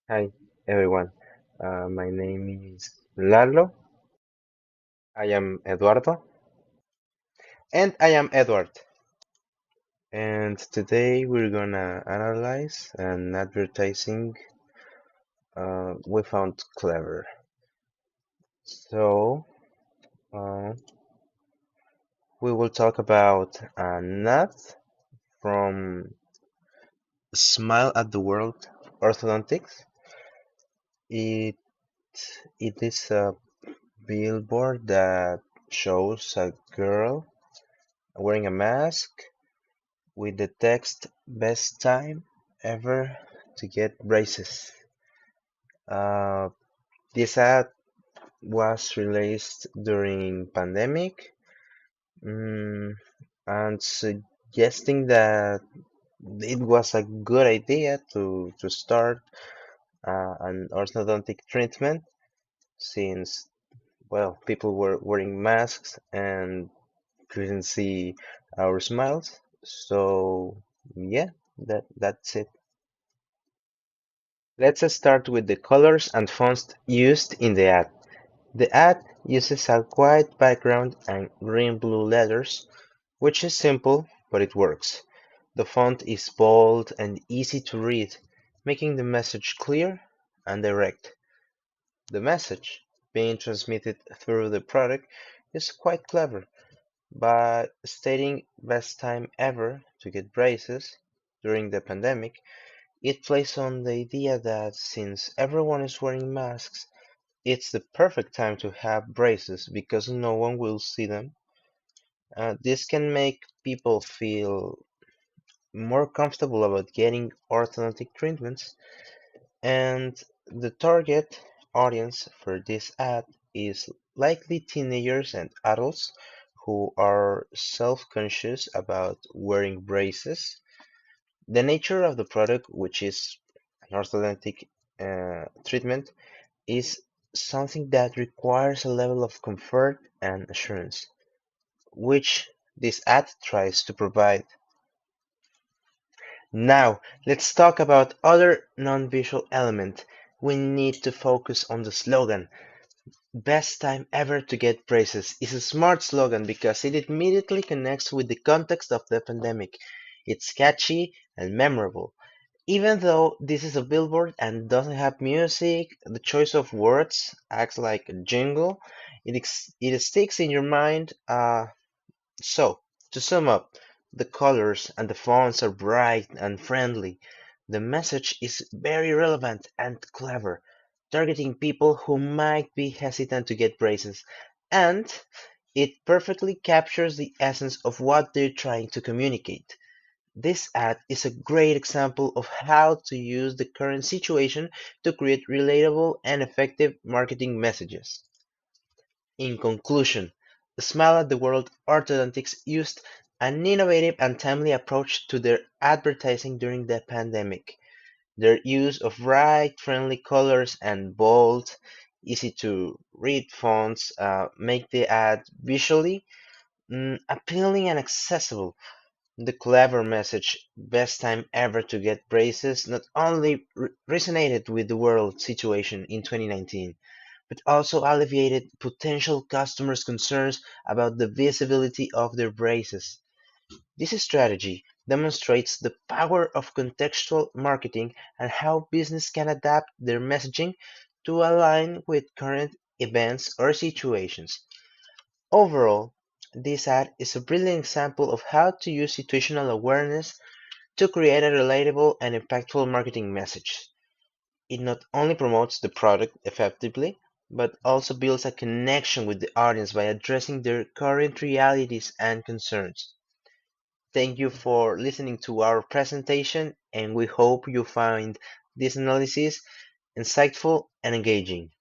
Hi, everyone. My name is Lalo. I am Eduardo. And I am Edward. And today we're gonna analyze an advertising we found clever. So, uh, we will talk about an ad from Smile at the World Orthodontics. It, it is a billboard that shows a girl wearing a mask with the text "Best time ever to get braces". Uh, this ad was released during pandemic, mm, and suggesting that it was a good idea to start an orthodontic treatment since, well, people were wearing masks and couldn't see our smiles. So yeah, that's it. Let's start with the colors and fonts used in the ad. The ad uses a white background and green-blue letters, which is simple, but it works. The font is bold and easy to read, making the message clear and direct. The message, being transmitted through the product, is quite clever. By stating best time ever to get braces during the pandemic, it plays on the idea that since everyone is wearing masks, it's the perfect time to have braces because no one will see them. This can make people feel more comfortable about getting orthodontic treatments, and the target audience for this ad is likely teenagers and adults who are self-conscious about wearing braces. The nature of the product, which is an orthodontic treatment, is something that requires a level of comfort and assurance, which this ad tries to provide. Now, let's talk about other non-visual element. We need to focus on the slogan. Best time ever to get braces is a smart slogan because it immediately connects with the context of the pandemic. It's catchy and memorable. Even though this is a billboard and doesn't have music, the choice of words acts like a jingle. It sticks in your mind. So, to sum up, the colors and the fonts are bright and friendly. The message is very relevant and clever, targeting people who might be hesitant to get braces, and it perfectly captures the essence of what they're trying to communicate. This ad is a great example of how to use the current situation to create relatable and effective marketing messages. In conclusion, Smile at the World Orthodontics used an innovative and timely approach to their advertising during the pandemic. Their use of bright, friendly colors and bold, easy to read fonts make the ad visually appealing and accessible. The clever message, "Best time ever to get braces", not only resonated with the world situation in 2019, but also alleviated potential customers' concerns about the visibility of their braces. This strategy demonstrates the power of contextual marketing and how business can adapt their messaging to align with current events or situations. Overall, this ad is a brilliant example of how to use situational awareness to create a relatable and impactful marketing message. It not only promotes the product effectively, but also builds a connection with the audience by addressing their current realities and concerns. Thank you for listening to our presentation, and we hope you find this analysis insightful and engaging.